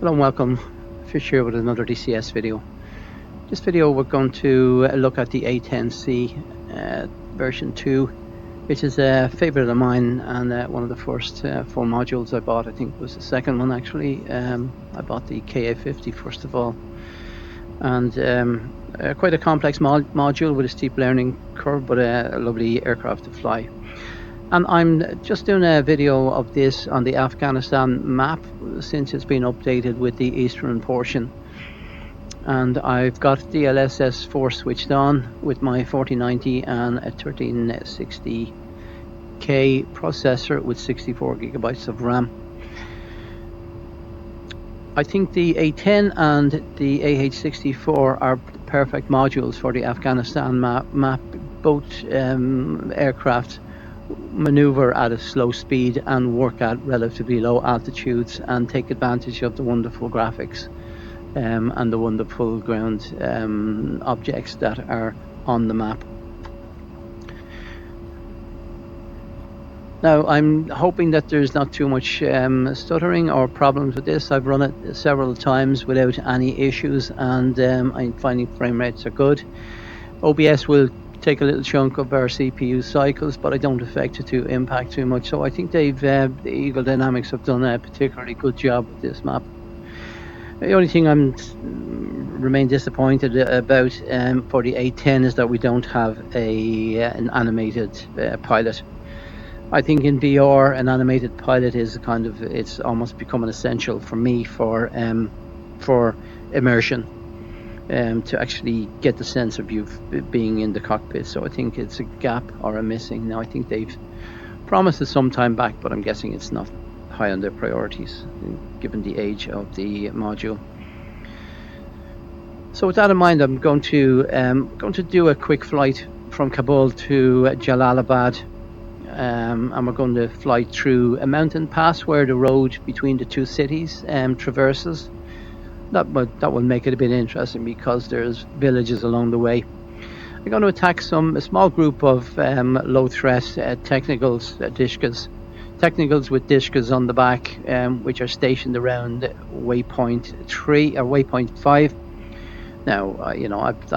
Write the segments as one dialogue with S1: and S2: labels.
S1: Hello and welcome. Fish here with another DCS video. This video we're going to look at the A10C version 2, which is a favourite of mine and one of the first full modules I bought. I think it was the second one actually. I bought the KA50 first of all, and quite a complex module with a steep learning curve, but a lovely aircraft to fly. And I'm just doing a video of this on the Afghanistan map since it's been updated with the eastern portion. And I've got DLSS4 switched on with my 4090 and a 1360K processor with 64 gigabytes of RAM. I think the A10 and the AH-64 are perfect modules for the Afghanistan map. Both aircraft maneuver at a slow speed and work at relatively low altitudes and take advantage of the wonderful graphics and the wonderful ground objects that are on the map. Now I'm hoping that there's not too much stuttering or problems with this. I've run it several times without any issues, and I'm finding frame rates are good. OBS will take a little chunk of our CPU cycles, but I don't expect it to impact too much. So I think the Eagle Dynamics have done a particularly good job with this map. The only thing I'm remain disappointed about for the A10 is that we don't have an animated pilot. I think in VR an animated pilot is it's almost become an essential for me for immersion. To actually get the sense of you being in the cockpit. So I think it's a gap or a missing. Now I think they've promised it some time back, but I'm guessing it's not high on their priorities given the age of the module. So with that in mind, I'm going to do a quick flight from Kabul to Jalalabad, and we're going to fly through a mountain pass where the road between the two cities traverses. That will make it a bit interesting because there's villages along the way. I'm going to attack a small group of low threat technicals with Dishkas on the back, which are stationed around waypoint 3 or waypoint 5. Now, I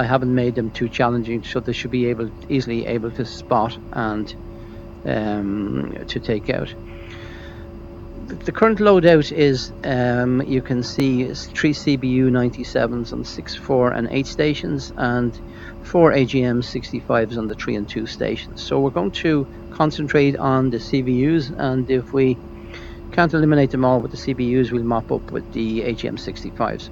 S1: haven't made them too challenging, so they should be easily able to spot and to take out. The current loadout is, you can see, is 3 CBU97s on 6, 4 and 8 stations and 4 AGM65s on the 3 and 2 stations. So we're going to concentrate on the CBUs, and if we can't eliminate them all with the CBUs, we'll mop up with the AGM65s.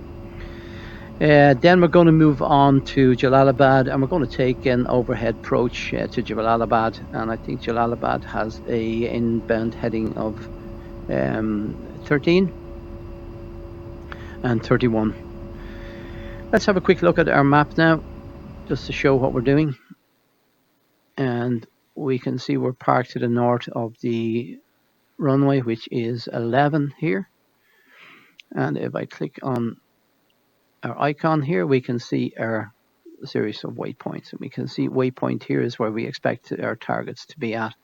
S1: Then we're going to move on to Jalalabad, and we're going to take an overhead approach to Jalalabad, and I think Jalalabad has a inbound heading of 13 and 31. Let's have a quick look at our map now, just to show what we're doing. And we can see we're parked to the north of the runway, which is 11 here. And if I click on our icon here, we can see our series of waypoints, and we can see waypoint here is where we expect our targets to be at.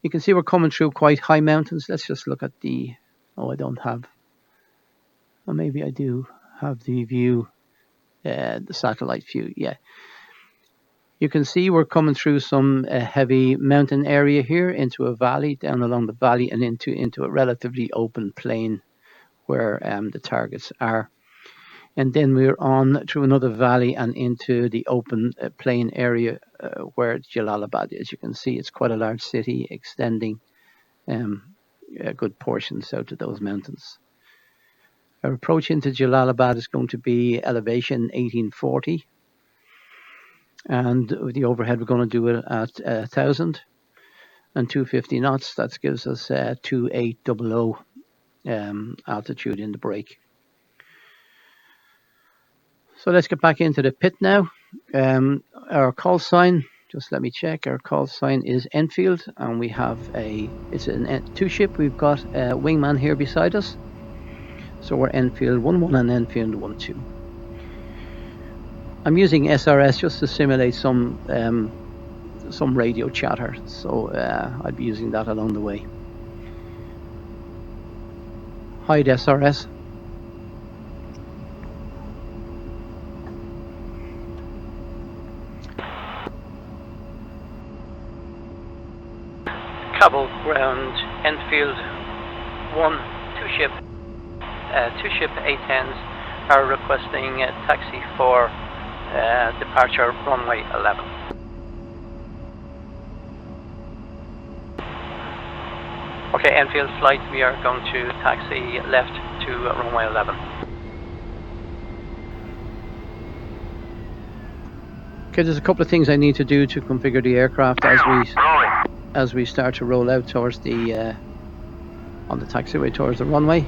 S1: You can see we're coming through quite high mountains. Let's just look at the... Oh, I don't have... Or maybe I do have the view, the satellite view. Yeah. You can see we're coming through some heavy mountain area here into a valley, down along the valley, and into a relatively open plain where the targets are. And then we're on through another valley and into the open plain area where Jalalabad is. You can see it's quite a large city extending a good portion south of those mountains. Our approach into Jalalabad is going to be elevation 1840. And with the overhead, we're going to do it at 1,000 and 250 knots. That gives us 2800 altitude in the break. So let's get back into the pit now. Our call sign, just let me check. Our call sign is Enfield, and we have it's an 2 ship. We've got a wingman here beside us. So we're Enfield 11 and Enfield 12. I'm using SRS just to simulate some radio chatter. So I'll be using that along the way. Hide SRS. ground, Enfield 1, two ship A10s are requesting a taxi for departure runway 11. Okay, Enfield flight, we are going to taxi left to runway 11. Okay, there's a couple of things I need to do to configure the aircraft as we start to roll out towards the on the taxiway towards the runway.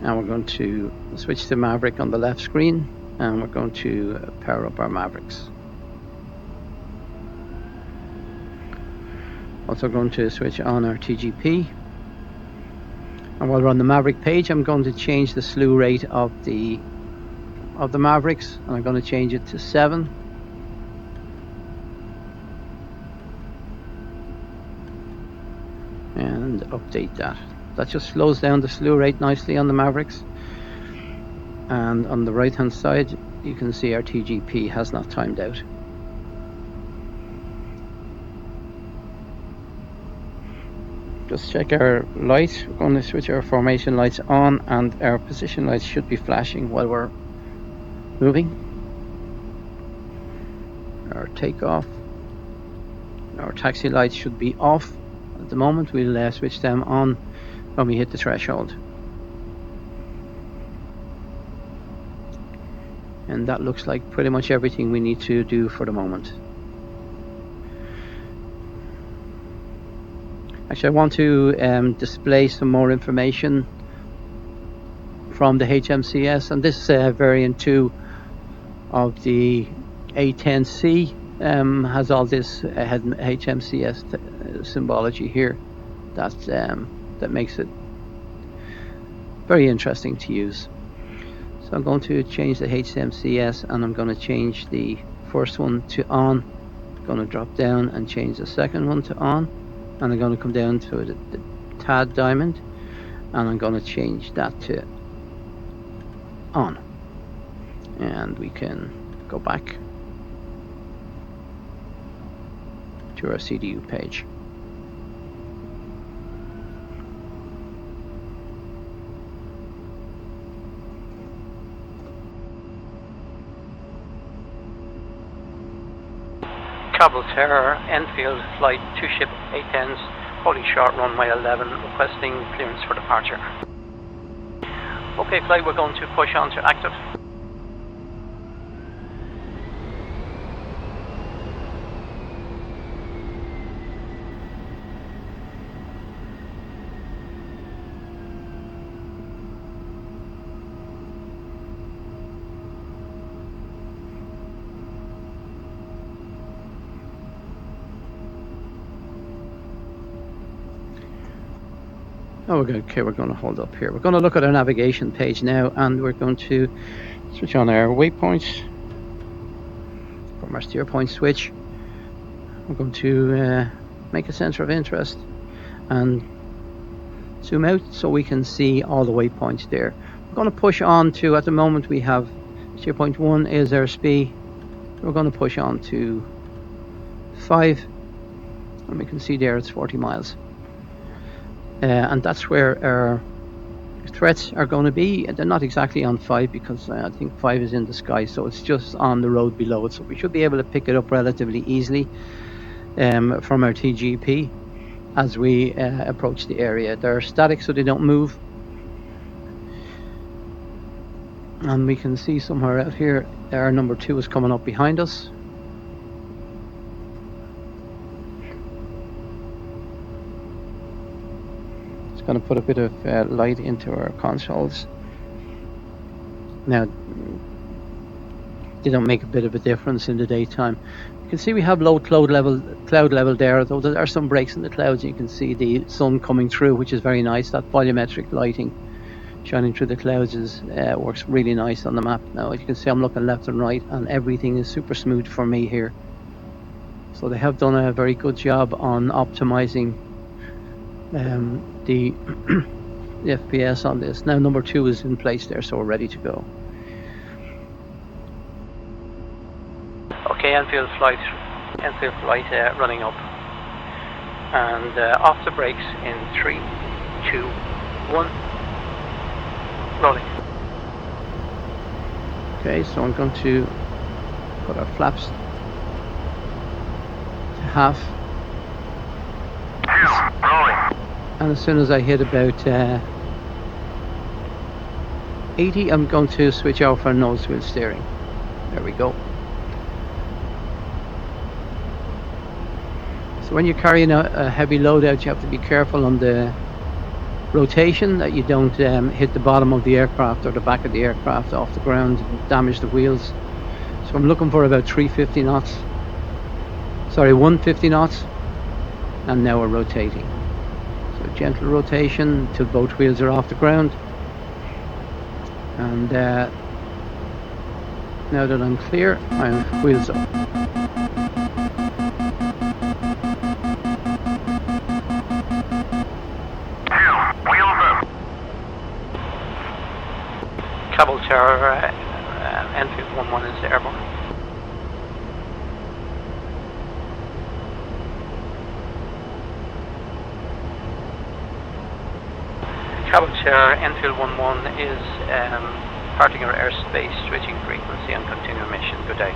S1: Now we're going to switch to Maverick on the left screen, and we're going to power up our Mavericks. Also going to switch on our TGP. And while we're on the Maverick page, I'm going to change the slew rate of the Mavericks, and I'm going to change it to 7. And update that. That just slows down the slew rate nicely on the Mavericks. And on the right hand side, you can see our TGP has not timed out. Just check our lights. We're going to switch our formation lights on, and our position lights should be flashing while we're moving. Our takeoff. Our taxi lights should be off at the moment. We'll switch them on when we hit the threshold. And that looks like pretty much everything we need to do for the moment. Actually, I want to display some more information from the HMCS, and this variant 2 of the A10C has all this HMCS symbology here that makes it very interesting to use. So I'm going to change the HMCS, and I'm going to change the first one to on. I'm going to drop down and change the second one to on, and I'm going to come down to the TAD diamond, and I'm going to change that to on. And we can go back to our CDU page. Kabul Terror, Enfield flight 2 ship A10s, holding short runway 11, requesting clearance for departure. Okay flight, we're going to push on to active. Oh, okay, we're going to hold up here. We're going to look at our navigation page now, and we're going to switch on our waypoints from our steer point switch. We're going to make a center of interest and zoom out so we can see all the waypoints there. We're going to push on to, at the moment we have steer point 1 is our speed. We're going to push on to 5, and we can see there it's 40 miles. And that's where our threats are going to be. They're not exactly on 5, because I think 5 is in the sky, so it's just on the road below it. So we should be able to pick it up relatively easily from our TGP as we approach the area. They're static, so they don't move. And we can see somewhere out here, our number 2 is coming up behind us. Going to put a bit of light into our consoles. Now, they don't make a bit of a difference in the daytime. You can see we have low cloud level there, though there are some breaks in the clouds. You can see the sun coming through, which is very nice. That volumetric lighting shining through the clouds works really nice on the map. Now, as you can see, I'm looking left and right, and everything is super smooth for me here. So they have done a very good job on optimizing the FPS on this. Now number 2 is in place there, so we're ready to go. Okay, Enfield flight running up. And off the brakes in 3, 2, 1, rolling. Okay, so I'm going to put our flaps to half. And as soon as I hit about 80, I'm going to switch off our nose wheel steering. There we go. So when you're carrying a heavy load out, you have to be careful on the rotation, that you don't hit the bottom of the aircraft or the back of the aircraft off the ground and damage the wheels. So I'm looking for about 350 knots. Sorry, 150 knots. And now we're rotating. So gentle rotation until both wheels are off the ground. And now that I'm clear, my wheels up. Kabul Tower, Enfield 11 is airborne. Kabul Tower, Enfield 11 is departing our airspace, switching frequency and continuing mission. Good day.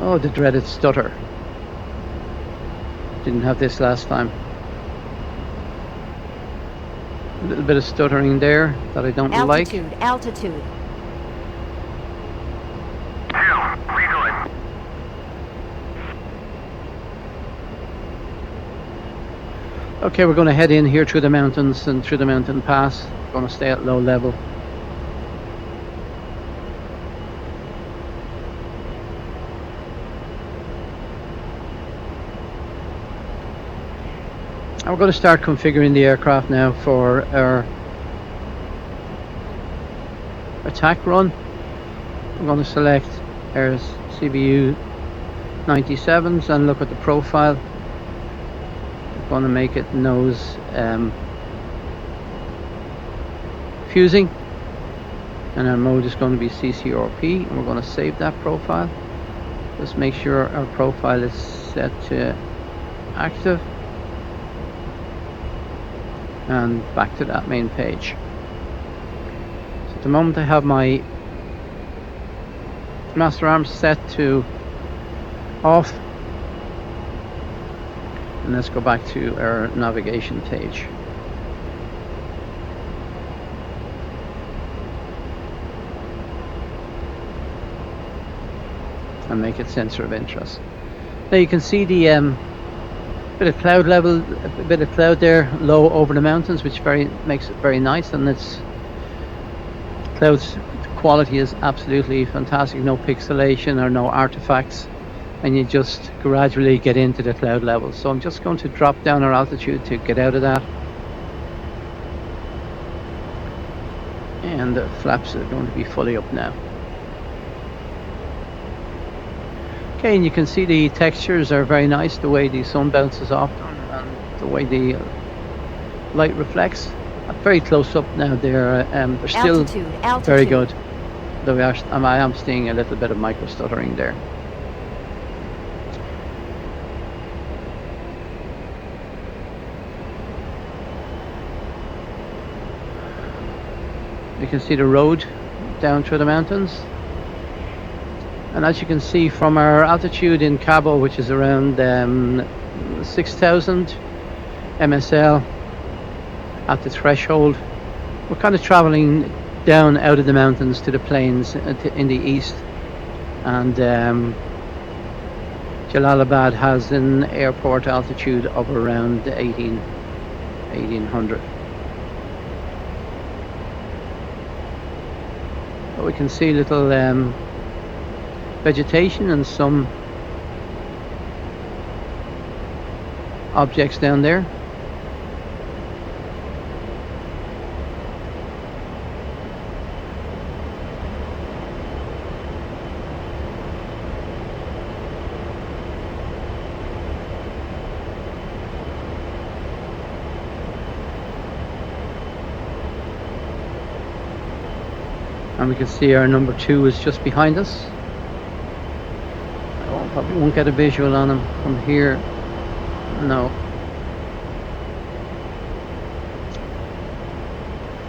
S1: Oh, the dreaded stutter. Didn't have this last time. A little bit of stuttering there that I don't like.
S2: Altitude.
S1: Okay, we're going to head in here through the mountains and through the mountain pass. We're going to stay at low level. And we're going to start configuring the aircraft now for our attack run. We're going to select our GBU97s and look at the profile. We're going to make it nose fusing, and our mode is going to be CCRP, and we're going to save that profile. Just make sure our profile is set to active, and back to that main page. So at the moment I have my master arms set to off, and let's go back to our navigation page. And make it sensor of interest. Now you can see the bit of cloud level, a bit of cloud there low over the mountains, which makes it very nice, and it's clouds quality is absolutely fantastic. No pixelation or no artifacts, and you just gradually get into the cloud levels. So I'm just going to drop down our altitude to get out of that, and the flaps are going to be fully up now. Okay, and you can see the textures are very nice, the way the sun bounces off them and the way the light reflects. Very close up now, they're still altitude. Very good. Though I am seeing a little bit of micro stuttering there. You can see the road down through the mountains. And as you can see from our altitude in Kabul, which is around 6,000 MSL at the threshold, we're kind of traveling down out of the mountains to the plains in the east. And Jalalabad has an airport altitude of around 1800. But we can see little vegetation and some objects down there. And we can see our number 2 is just behind us. I probably won't get a visual on him from here. No.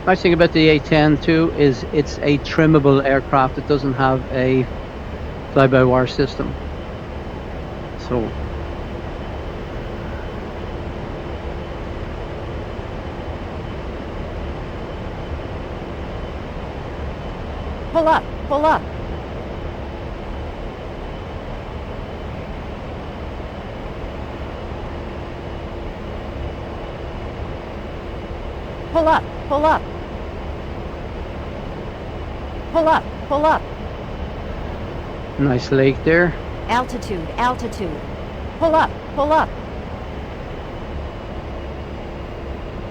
S1: Nice thing about the A10 too is it's a trimmable aircraft. It doesn't have a fly-by-wire system. So
S2: pull up, pull up. Pull up, pull up. Pull up, pull up.
S1: nice lake there.
S2: Altitude, altitude. Pull up, pull up.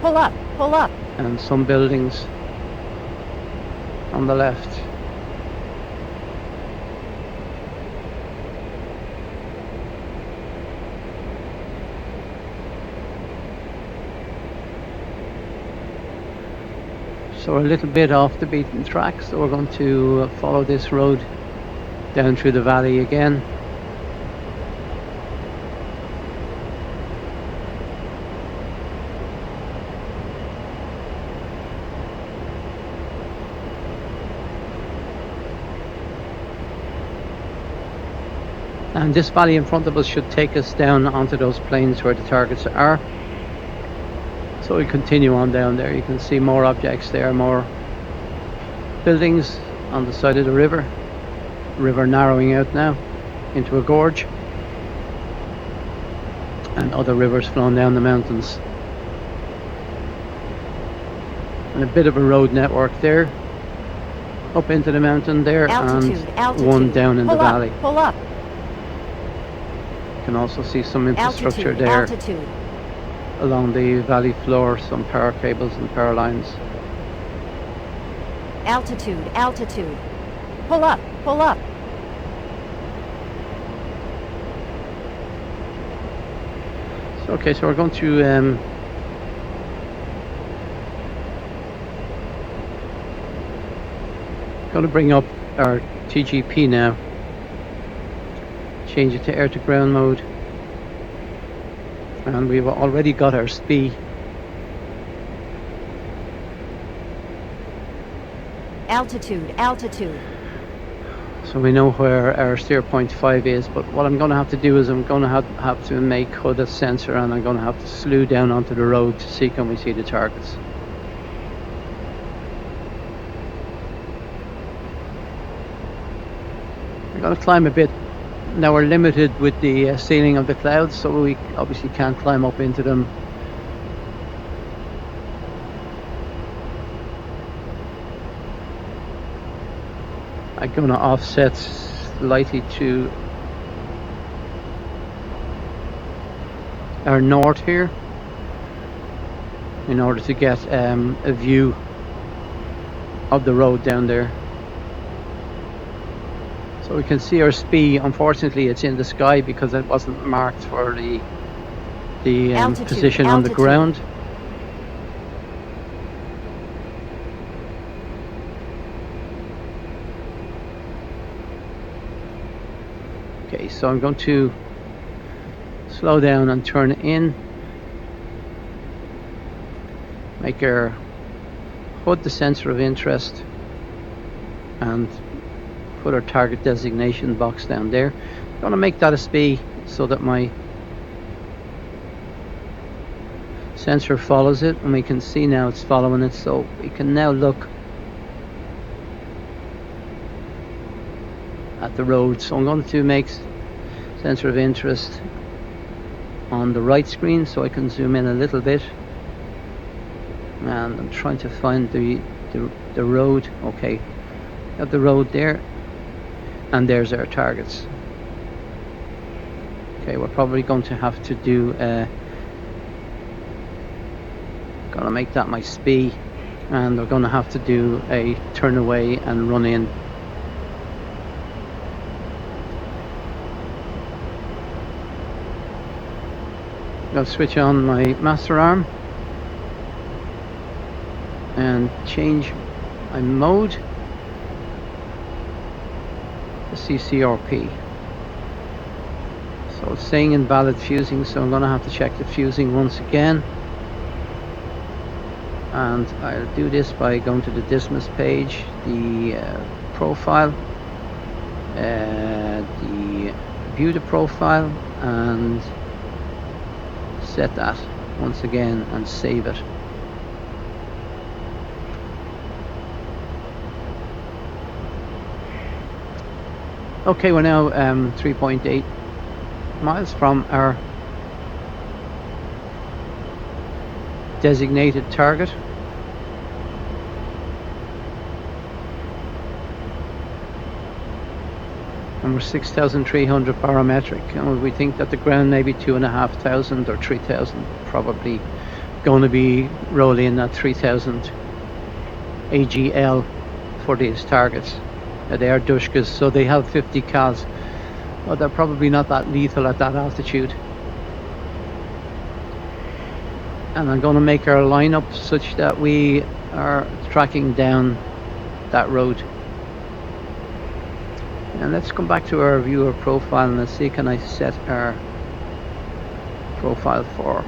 S2: Pull up, pull up.
S1: And some buildings on the left. So we're a little bit off the beaten track, so we're going to follow this road down through the valley again. And this valley in front of us should take us down onto those plains where the targets are. So we continue on down there. You can see more objects there, more buildings on the side of the river. River narrowing out now into a gorge. And other rivers flowing down the mountains. And a bit of a road network there. Up into the mountain there,
S2: Altitude,
S1: and
S2: altitude.
S1: one down in
S2: Pull
S1: the
S2: up,
S1: valley.
S2: pull up.
S1: You can also see some infrastructure
S2: Altitude,
S1: there
S2: altitude.
S1: along the valley floor, some power cables and power lines.
S2: Altitude, altitude. Pull up, pull up.
S1: So, okay, so we're going to bring up our TGP now. Change it to air to ground mode. And we've already got our SPI.
S2: Altitude, altitude.
S1: So we know where our steer point 5 is, but what I'm going to have to do is I'm going to have to make HUD a sensor, and I'm going to have to slew down onto the road to see can we see the targets. I'm going to climb a bit. Now we're limited with the ceiling of the clouds, so we obviously can't climb up into them. I'm going to offset slightly to our north here in order to get a view of the road down there. So we can see our SPI. Unfortunately, it's in the sky because it wasn't marked for the position on the ground. Okay, so I'm going to slow down and turn in. Make our HUD the sensor of interest and put our target designation box down there. I'm going to make that a SPI so that my sensor follows it, and we can see now it's following it, so we can now look at the road. So I'm going to make sensor of interest on the right screen so I can zoom in a little bit, and I'm trying to find the road. Okay, got the road there, and there's our targets. Okay, we're probably going to have to do gonna make that my SPI, and we're gonna have to do a turn away and run in. I'll switch on my master arm and change my mode. CCRP. So it's saying invalid fusing, so I'm going to have to check the fusing once again. And I'll do this by going to the dismiss page, the profile, the view the profile, and set that once again and save it. Okay, we're now 3.8 miles from our designated target. And we're 6,300 barometric, and we think that the ground may be 2,500 or 3,000, probably going to be rolling in at 3,000 AGL for these targets. They are Dushkas, so they have 50 cals, but they're probably not that lethal at that altitude. And I'm going to make our lineup such that we are tracking down that road. And let's come back to our viewer profile and let's see, can I set our profile for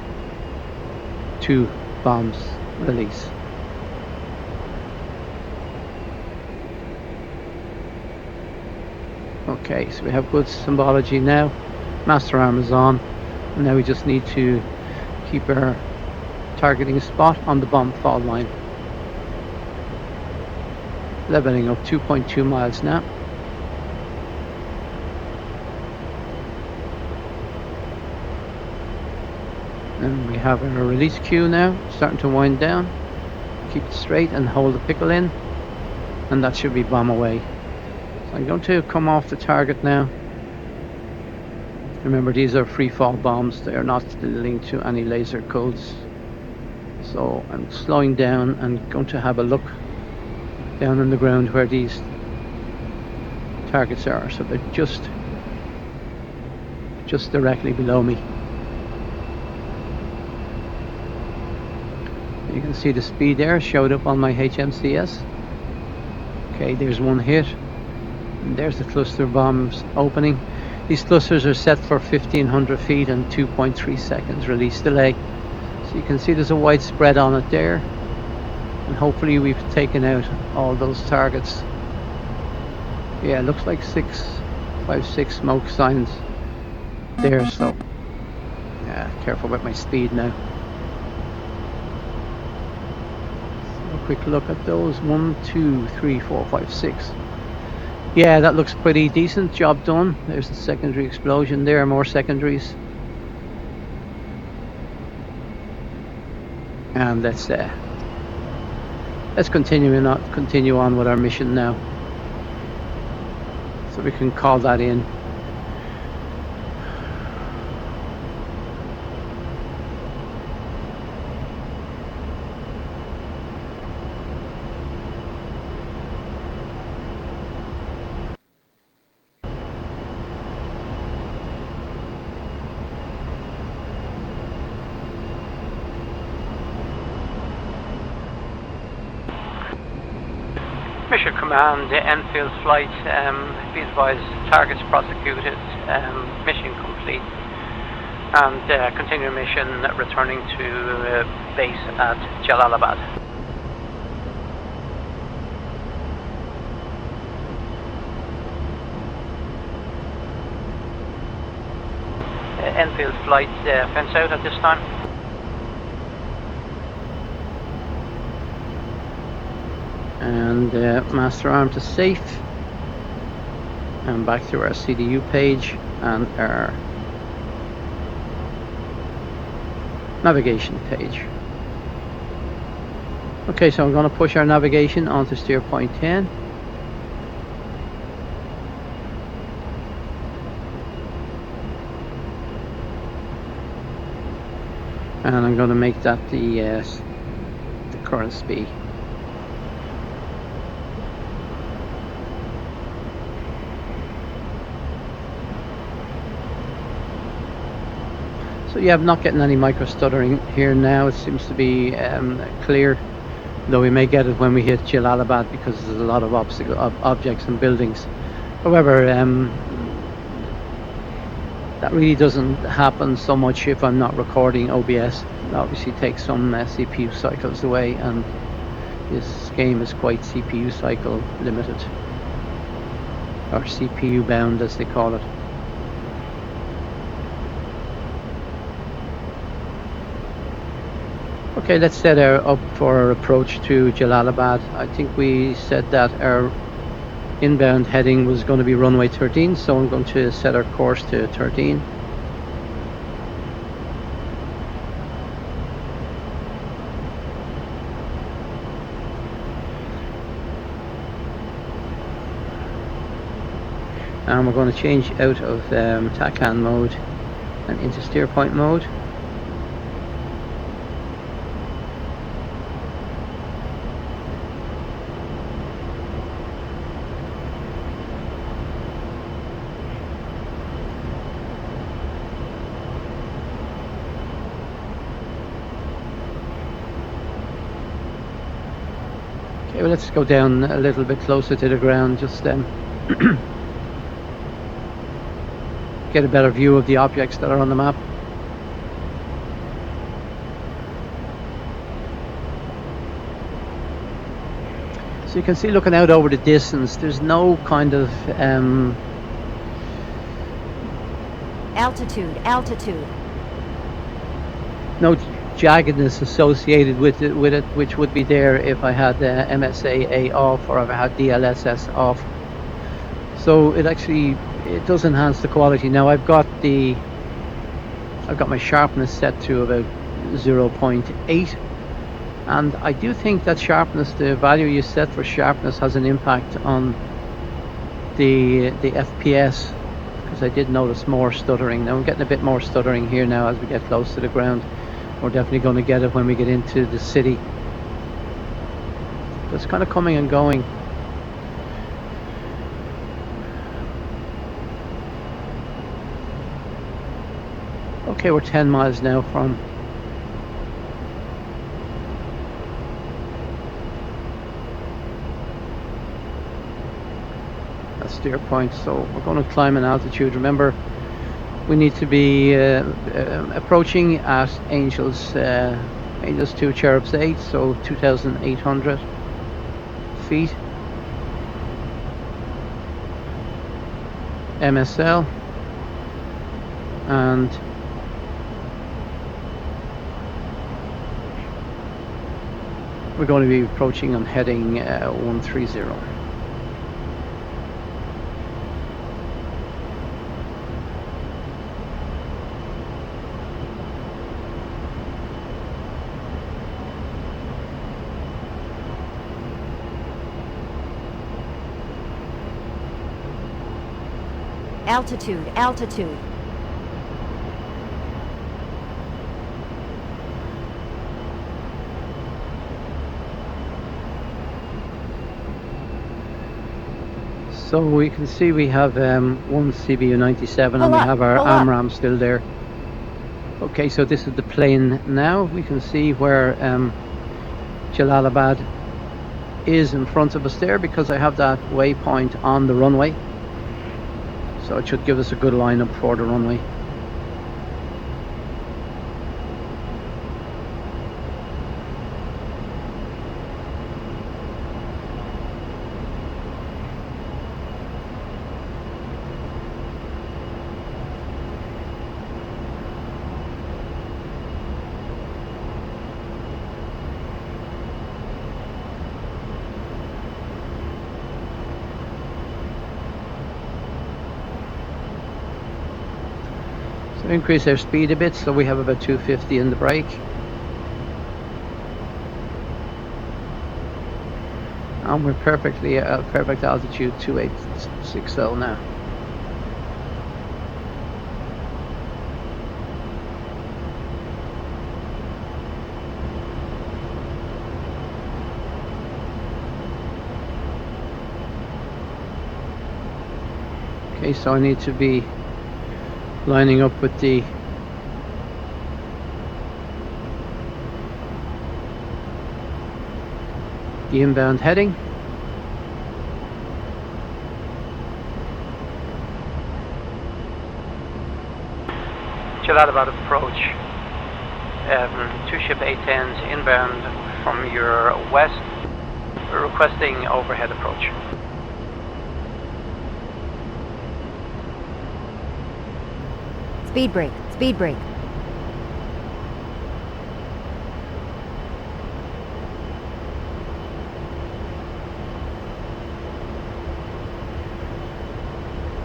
S1: 2 bombs release. Okay, so we have good symbology now. Master arm is on, and now we just need to keep our targeting spot on the bomb fault line. Leveling up 2.2 miles now. And we have our release cue now, starting to wind down. Keep it straight and hold the pickle in, and that should be bomb away. So I'm going to come off the target now. Remember, these are free fall bombs, they are not linked to any laser codes. So I'm slowing down and going to have a look down on the ground where these targets are. So they're just directly below me. You can see the speed there showed up on my HMCS. Okay, there's one hit. And there's the cluster bombs opening. These clusters are set for 1500 feet and 2.3 seconds release delay. So you can see there's a wide spread on it there. And hopefully we've taken out all those targets. Yeah, it looks like 656 smoke signs there, so yeah, careful with my speed now. So a quick look at those. 1, 2, 3, 4, 5, 6. Yeah, that looks pretty decent. Job done. There's the secondary explosion there, more secondaries. And let's continue on with our mission now. So we can call that in. Mission Command, Enfield flight, be advised, targets prosecuted, mission complete, and continue mission returning to base at Jalalabad. Enfield flight, fence out at this time. And master arm to safe, and back to our CDU page and our navigation page. Okay, so I'm going to push our navigation onto steer point 10. And I'm going to make that the current speed. So yeah, I'm not getting any micro stuttering here now. It seems to be clear, though we may get it when we hit Jalalabad because there's a lot of objects and buildings However, that really doesn't happen so much if I'm not recording OBS. It obviously takes some CPU cycles away, and this game is quite CPU cycle limited, or CPU bound as they call it. Okay, let's set up for our approach to Jalalabad. I think we said that our inbound heading was going to be runway 13, so I'm going to set our course to 13. And we're going to change out of TACAN mode and into steer point mode. Okay, well, let's go down a little bit closer to the ground, just get a better view of the objects that are on the map. So you can see, looking out over the distance, there's no kind of
S2: Altitude.
S1: no jaggedness associated with it, which would be there if I had MSA off or if I had DLSS off. So it does enhance the quality. Now I've got my sharpness set to about 0.8, and I do think that sharpness, the value you set for sharpness, has an impact on the FPS, because I did notice more stuttering. Now I'm getting a bit more stuttering here now as we get close to the ground. We're definitely going to get it when we get into the city. But it's kind of coming and going. Okay, we're 10 miles now from that steer point, so we're going to climb in altitude. Remember, we need to be approaching at Angels 2 Cherubs 8, so 2,800 feet. MSL, and we're going to be approaching on heading 130.
S2: Altitude.
S1: So we can see we have one CBU97 and we have our AMRAAM still there. Okay, so this is the plane now. We can see where Jalalabad is in front of us there, because I have that waypoint on the runway. So it should give us a good lineup for the runway. So increase our speed a bit, so we have about 250 in the brake. And we're perfectly at perfect altitude, 2860 now. Okay, so I need to be lining up with the inbound heading. Jalalabad approach. Two ship A10s inbound from your west. We're requesting overhead approach.
S2: Speed brake, speed brake.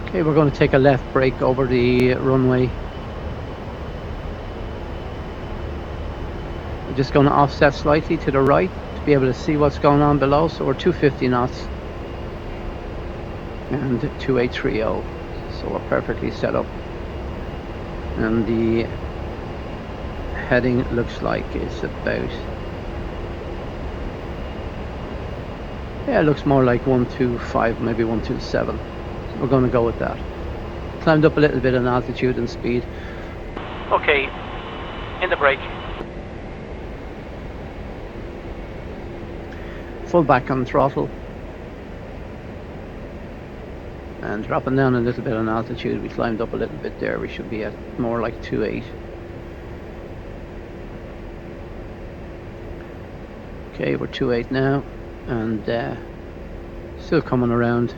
S1: Okay, we're going to take a left brake over the runway. We're just going to offset slightly to the right to be able to see what's going on below. So we're 250 knots and 2830. So we're perfectly set up. And the heading looks like it's about, yeah, it looks more like 125, maybe 127. We're going to go with that. Climbed up a little bit in altitude and speed. Okay, in the brake. Full back on throttle. And dropping down a little bit on altitude. We climbed up a little bit there. We should be at more like 2.8. Okay, we're 2.8 now. And still coming around.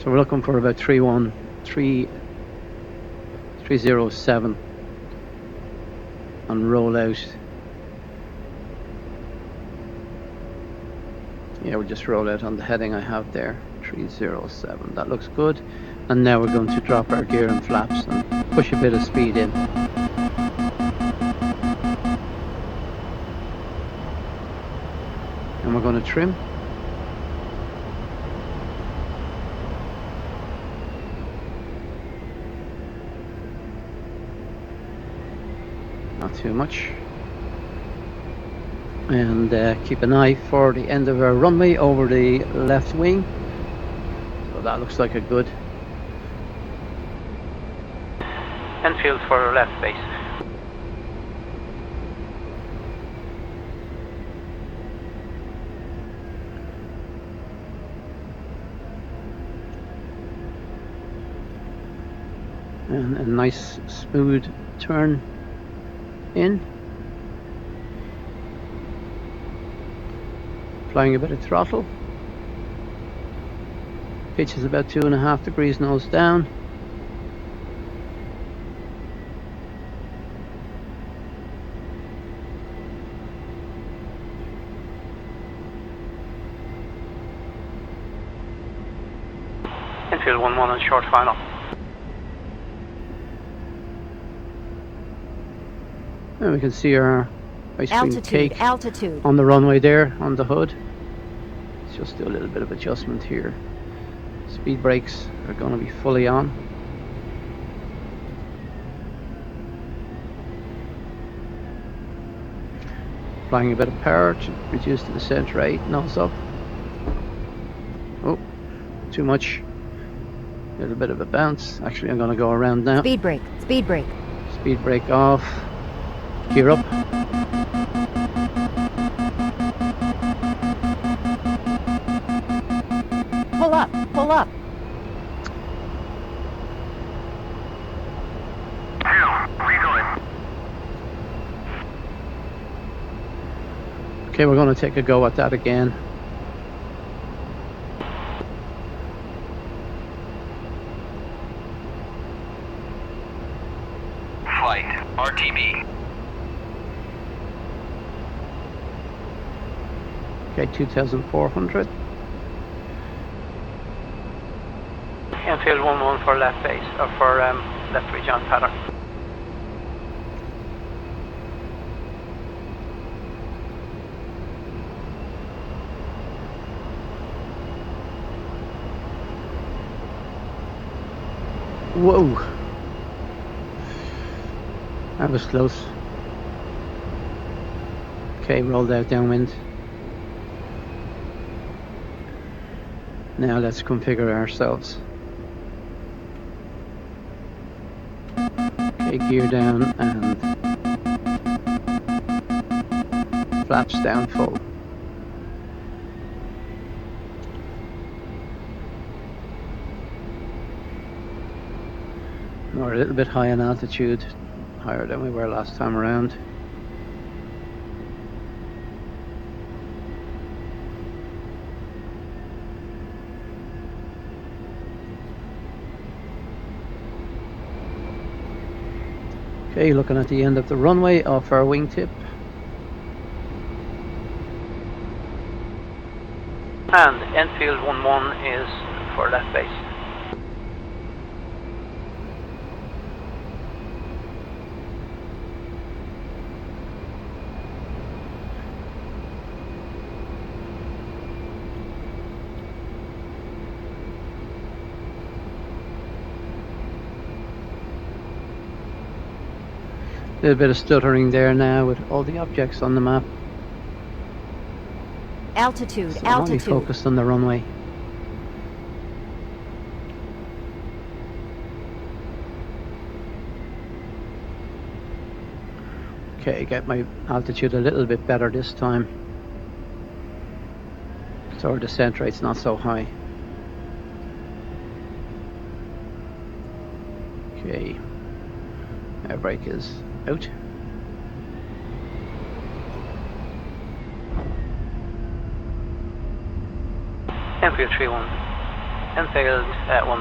S1: So we're looking for about 307 on rollout. Yeah, we'll just roll out on the heading I have there, 307. That looks good. And now we're going to drop our gear and flaps and push a bit of speed in. And we're going to trim. Not too much. And keep an eye for the end of our runway over the left wing. So that looks like a good Enfield for left base. And a nice smooth turn in. Applying a bit of throttle. Pitch is about 2.5 degrees nose down. Enfield 11 on short final. And we can see our ice cream cake
S2: altitude
S1: on the runway there on the hood. Let's just do a little bit of adjustment here. Speed brakes are going to be fully on. Applying a bit of power to reduce the descent rate. Nose up. Oh, too much. A little bit of a bounce. Actually, I'm going to go around now.
S2: Speed brake, speed brake.
S1: Speed brake off. Gear up.
S2: Pull up, pull up.
S1: Okay, we're going to take a go at that again.
S3: Flight RTB.
S1: Okay, 2,400. Enfield 11 for left base, or for left ridge on pattern. Whoa! That was close. Okay, rolled out downwind. Now let's configure ourselves. Okay, gear down and flaps down full. We're a little bit high in altitude, higher than we were last time around. Okay, looking at the end of the runway off our wingtip. And Enfield 11 is for left base. A little bit of stuttering there now with all the objects on the map.
S2: Altitude,
S1: So I'm only
S2: altitude.
S1: focused on the runway. Okay, get my altitude a little bit better this time, so our descent rate's not so high. Okay, air brake is out. Enfield 31, Enfield 11,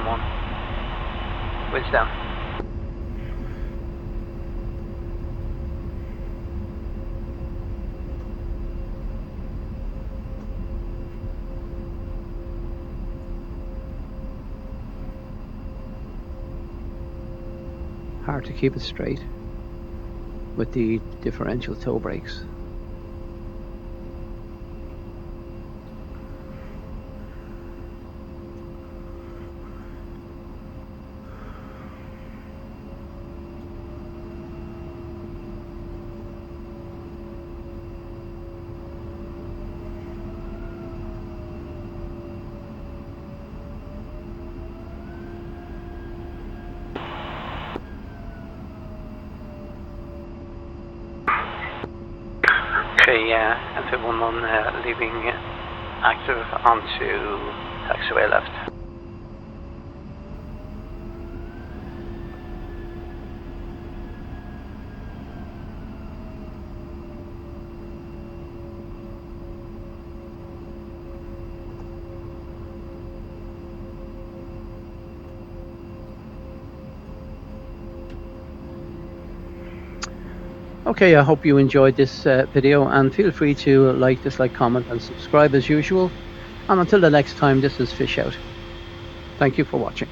S1: winds down. Hard to keep it straight with the differential toe brakes. Okay, Enfield 11 leaving active onto taxiway left. Okay, I hope you enjoyed this video, and feel free to like, dislike, comment and subscribe as usual. And until the next time, this is Fish Out. Thank you for watching.